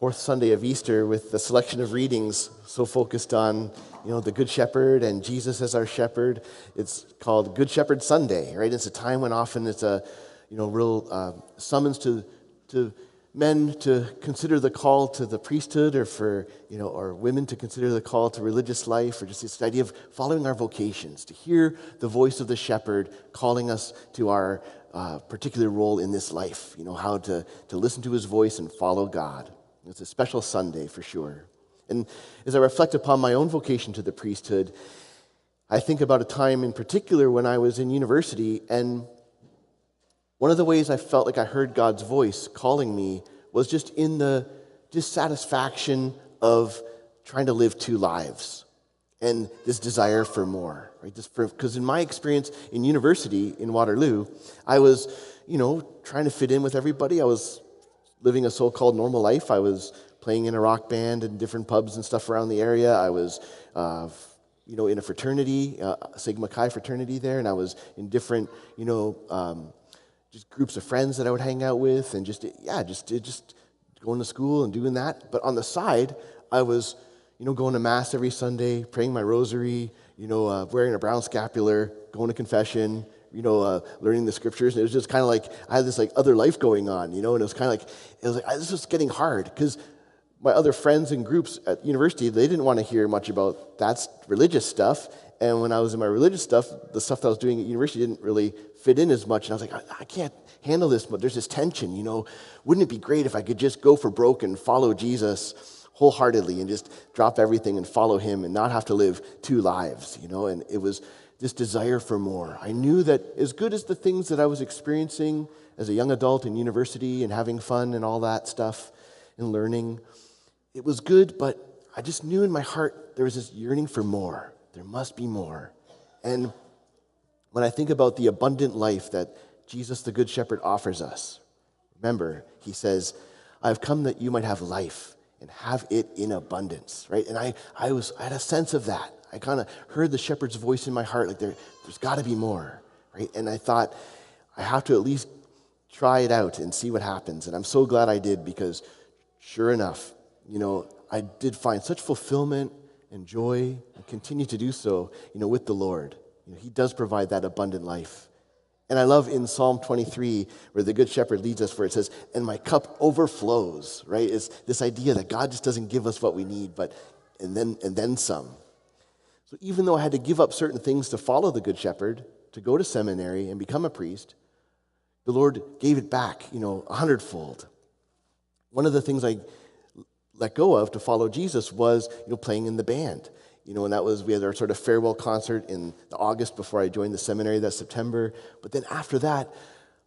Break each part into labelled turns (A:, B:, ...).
A: fourth Sunday of Easter with the selection of readings so focused on, the Good Shepherd and Jesus as our shepherd. It's called Good Shepherd Sunday, right? It's a time when often it's a, real summons to men to consider the call to the priesthood, or for, or women to consider the call to religious life, or just this idea of following our vocations, to hear the voice of the shepherd calling us to our particular role in this life, how to listen to his voice and follow God. It's a special Sunday for sure. And as I reflect upon my own vocation to the priesthood, I think about a time in particular when I was in university, and one of the ways I felt like I heard God's voice calling me was just in the dissatisfaction of trying to live two lives and this desire for more, right? Because in my experience in university in Waterloo, I was, trying to fit in with everybody. I was living a so-called normal life. I was playing in a rock band in different pubs and stuff around the area. I was, in a fraternity, Sigma Chi fraternity there, and I was in different, just groups of friends that I would hang out with, and just going to school and doing that. But on the side, I was, going to mass every Sunday, praying my rosary, wearing a brown scapular, going to confession, learning the scriptures. And it was just kind of like I had this other life going on, and it was kind of like this was getting hard because my other friends and groups at university, they didn't want to hear much about that religious stuff. And when I was in my religious stuff, the stuff that I was doing at university didn't really fit in as much. And I was like, I can't handle this, but there's this tension, Wouldn't it be great if I could just go for broke and follow Jesus wholeheartedly and just drop everything and follow him and not have to live two lives, And it was this desire for more. I knew that as good as the things that I was experiencing as a young adult in university and having fun and all that stuff and learning, it was good, but I just knew in my heart there was this yearning for more. There must be more. And when I think about the abundant life that Jesus the Good Shepherd offers us, remember, he says, I've come that you might have life and have it in abundance, right? And I had a sense of that. I kind of heard the shepherd's voice in my heart, like there's got to be more, right? And I thought, I have to at least try it out and see what happens. And I'm so glad I did, because sure enough, I did find such fulfillment and joy, and continue to do so, with the Lord. He does provide that abundant life. And I love in Psalm 23, where the Good Shepherd leads us, where it says, and my cup overflows, right? It's this idea that God just doesn't give us what we need, and then some. So even though I had to give up certain things to follow the Good Shepherd, to go to seminary and become a priest, the Lord gave it back, 100-fold. One of the things I let go of to follow Jesus was, playing in the band. And that was, we had our sort of farewell concert in the August before I joined the seminary that September. But then after that,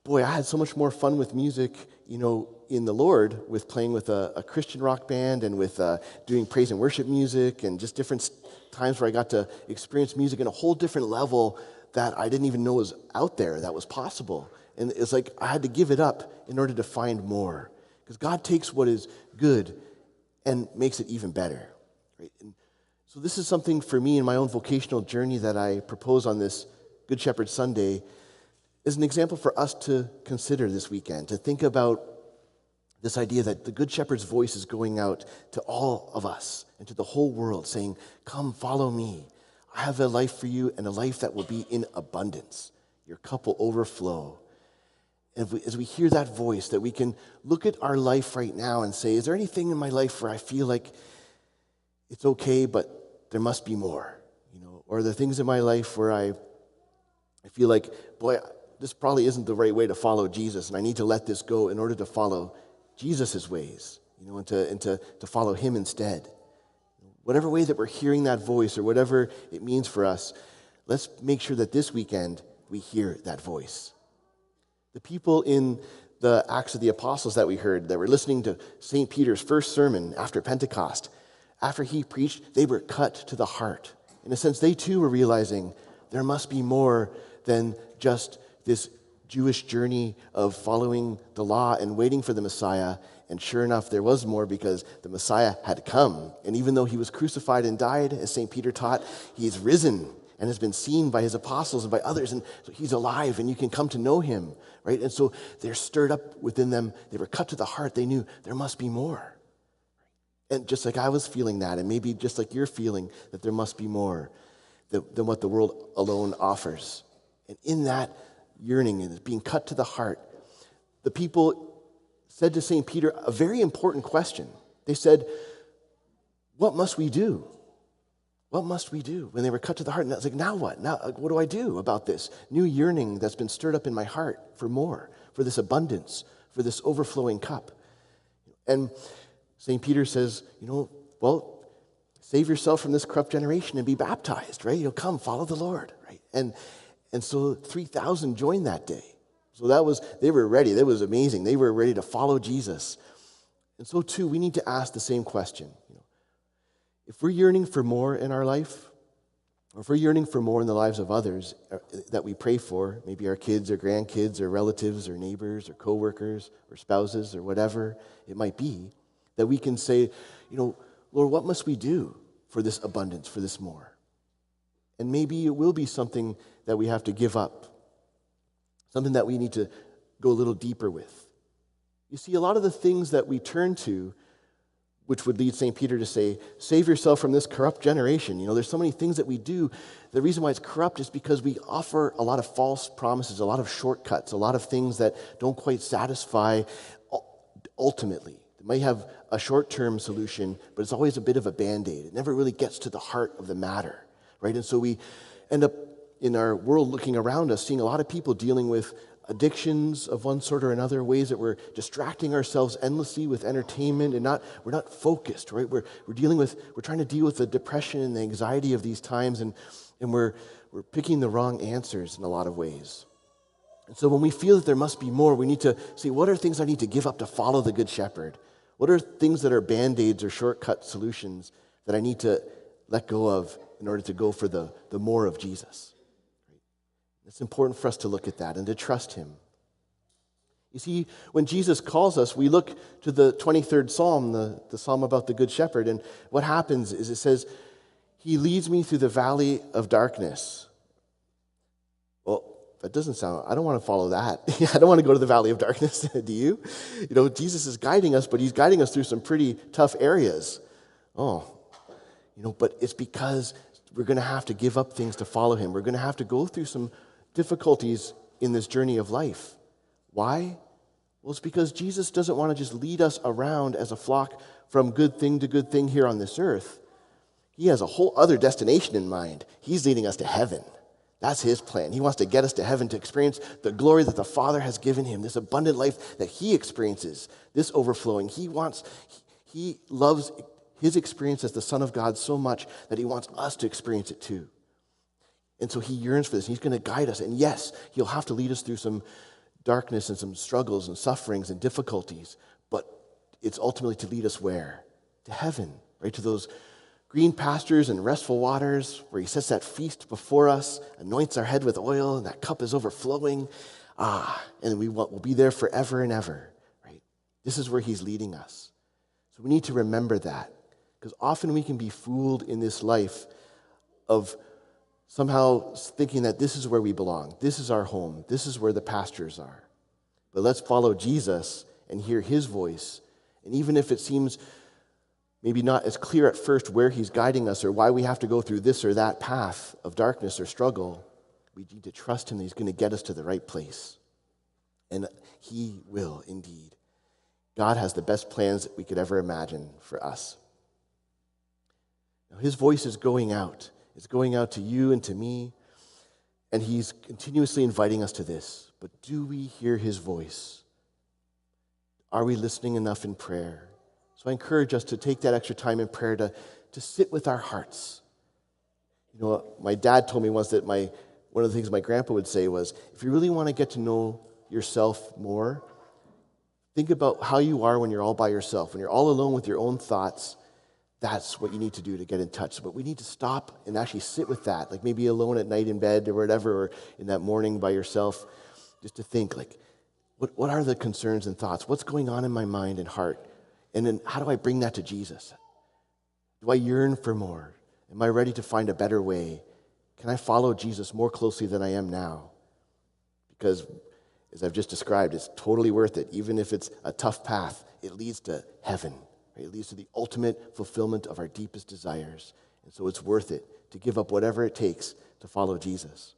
A: boy, I had so much more fun with music, in the Lord, with playing with a Christian rock band and with doing praise and worship music, and just different times where I got to experience music in a whole different level that I didn't even know was out there, that was possible. And it's like I had to give it up in order to find more. Because God takes what is good and makes it even better. Right? And so this is something for me in my own vocational journey that I propose on this Good Shepherd Sunday as an example for us to consider this weekend, to think about this idea that the Good Shepherd's voice is going out to all of us and to the whole world, saying, come, follow me. I have a life for you, and a life that will be in abundance. Your cup will overflow. And as we hear that voice, that we can look at our life right now and say, is there anything in my life where I feel like it's okay, but there must be more? Or are there things in my life where I feel like, boy, this probably isn't the right way to follow Jesus, and I need to let this go in order to follow Jesus' ways, and to follow him instead. Whatever way that we're hearing that voice, or whatever it means for us, let's make sure that this weekend we hear that voice. The people in the Acts of the Apostles that we heard, that were listening to St. Peter's first sermon after Pentecost, after he preached, they were cut to the heart. In a sense, they too were realizing there must be more than just this Jewish journey of following the law and waiting for the Messiah. And sure enough, there was more, because the Messiah had come. And even though he was crucified and died, as St. Peter taught, he's risen and has been seen by his apostles and by others. And so he's alive, and you can come to know him, right? And so they're stirred up within them. They were cut to the heart. They knew there must be more. And just like I was feeling that, and maybe just like you're feeling that there must be more than what the world alone offers. And in that yearning and being cut to the heart, the people said to St. Peter a very important question. They said, what must we do? What must we do? When they were cut to the heart, and I was like, now what? Now, what do I do about this new yearning that's been stirred up in my heart for more, for this abundance, for this overflowing cup? And St. Peter says, well, save yourself from this corrupt generation and be baptized, right? Come, follow the Lord, right? And so 3,000 joined that day. So they were ready. That was amazing. They were ready to follow Jesus. And so too, we need to ask the same question. If we're yearning for more in our life, or if we're yearning for more in the lives of others that we pray for, maybe our kids or grandkids or relatives or neighbors or coworkers or spouses or whatever it might be, that we can say, Lord, what must we do for this abundance, for this more? And maybe it will be something that we have to give up, something that we need to go a little deeper with. You see, a lot of the things that we turn to, which would lead St. Peter to say, save yourself from this corrupt generation. There's so many things that we do. The reason why it's corrupt is because we offer a lot of false promises, a lot of shortcuts, a lot of things that don't quite satisfy ultimately. It might have a short-term solution, but it's always a bit of a Band-Aid. It never really gets to the heart of the matter, right? And so we end up in our world looking around us, seeing a lot of people dealing with addictions of one sort or another, ways that we're distracting ourselves endlessly with entertainment, and we're not focused, right? We're trying to deal with the depression and the anxiety of these times, and we're picking the wrong answers in a lot of ways. And so when we feel that there must be more, we need to see, what are things I need to give up to follow the Good Shepherd? What are things that are Band-Aids or shortcut solutions that I need to let go of in order to go for the more of Jesus? It's important for us to look at that and to trust him. You see, when Jesus calls us, we look to the 23rd Psalm, the Psalm about the Good Shepherd, and what happens is it says, he leads me through the valley of darkness. Well, that doesn't sound, I don't want to follow that. I don't want to go to the valley of darkness, do you? Jesus is guiding us, but he's guiding us through some pretty tough areas. But it's because we're going to have to give up things to follow him. We're going to have to go through some difficulties in this journey of life. Why? Well, it's because Jesus doesn't want to just lead us around as a flock from good thing to good thing here on this earth. He has a whole other destination in mind. He's leading us to heaven. That's his plan. He wants to get us to heaven to experience the glory that the Father has given him, this abundant life that he experiences, this overflowing. He loves his experience as the Son of God so much that he wants us to experience it too. And so he yearns for this. He's going to guide us. And yes, he'll have to lead us through some darkness and some struggles and sufferings and difficulties. But it's ultimately to lead us where? To heaven, right? To those green pastures and restful waters where he sets that feast before us, anoints our head with oil, and that cup is overflowing. And we'll be there forever and ever, right? This is where he's leading us. So we need to remember that, because often we can be fooled in this life of somehow thinking that this is where we belong. This is our home. This is where the pastures are. But let's follow Jesus and hear his voice. And even if it seems maybe not as clear at first where he's guiding us or why we have to go through this or that path of darkness or struggle, we need to trust him that he's going to get us to the right place. And he will indeed. God has the best plans that we could ever imagine for us. Now, his voice is going out. It's going out to you and to me, and he's continuously inviting us to this. But do we hear his voice? Are we listening enough in prayer? So I encourage us to take that extra time in prayer to sit with our hearts. My dad told me once that one of the things my grandpa would say was, if you really want to get to know yourself more, think about how you are when you're all by yourself, when you're all alone with your own thoughts. That's what you need to do to get in touch. But we need to stop and actually sit with that, like maybe alone at night in bed or whatever, or in that morning by yourself, just to think, like, what are the concerns and thoughts? What's going on in my mind and heart? And then how do I bring that to Jesus? Do I yearn for more? Am I ready to find a better way? Can I follow Jesus more closely than I am now? Because, as I've just described, it's totally worth it. Even if it's a tough path, it leads to heaven, Right? It leads to the ultimate fulfillment of our deepest desires. And so it's worth it to give up whatever it takes to follow Jesus.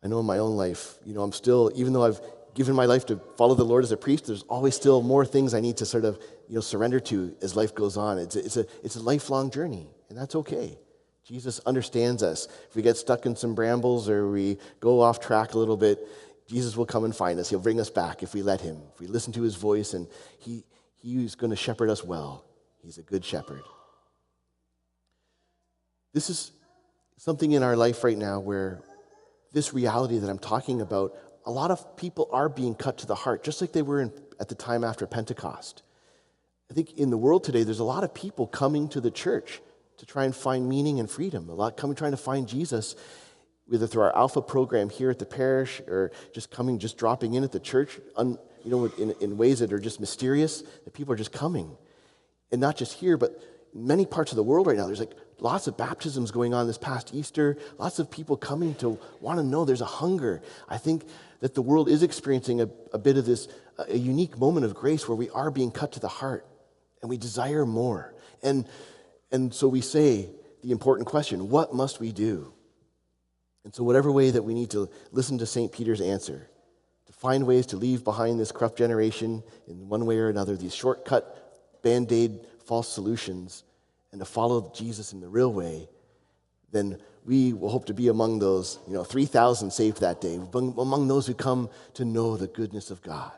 A: I know in my own life, I'm still, even though I've given my life to follow the Lord as a priest, there's always still more things I need to sort of, surrender to as life goes on. It's a lifelong journey, and that's okay. Jesus understands us. If we get stuck in some brambles or we go off track a little bit, Jesus will come and find us. He'll bring us back if we let him, if we listen to his voice, and he's going to shepherd us well. He's a good shepherd. This is something in our life right now where this reality that I'm talking about, a lot of people are being cut to the heart, just like they were at the time after Pentecost. I think in the world today, there's a lot of people coming to the church to try and find meaning and freedom. A lot trying to find Jesus, either through our Alpha program here at the parish or just dropping in at the church, in ways that are just mysterious, that people are just coming. And not just here, but in many parts of the world right now, there's like lots of baptisms going on this past Easter, lots of people coming to want to know. There's a hunger. I think that the world is experiencing a bit of this, a unique moment of grace where we are being cut to the heart and we desire more. And so we say the important question, what must we do? And so whatever way that we need to listen to St. Peter's answer, to find ways to leave behind this corrupt generation in one way or another, these shortcut, band-aid, false solutions, and to follow Jesus in the real way, then we will hope to be among those, 3,000 saved that day, among those who come to know the goodness of God.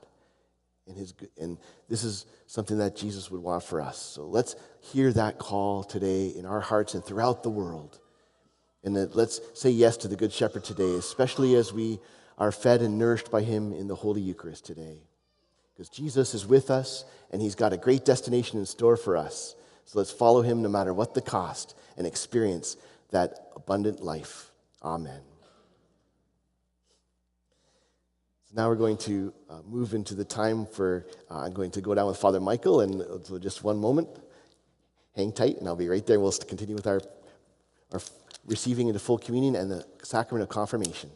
A: And this is something that Jesus would want for us. So let's hear that call today in our hearts and throughout the world. And let's say yes to the Good Shepherd today, especially as we are fed and nourished by him in the Holy Eucharist today. Because Jesus is with us, and he's got a great destination in store for us. So let's follow him no matter what the cost and experience that abundant life. Amen. So now we're going to move into the time for, I'm going to go down with Father Michael, and so just one moment. Hang tight, and I'll be right there. We'll continue with our receiving into full communion and the sacrament of confirmation.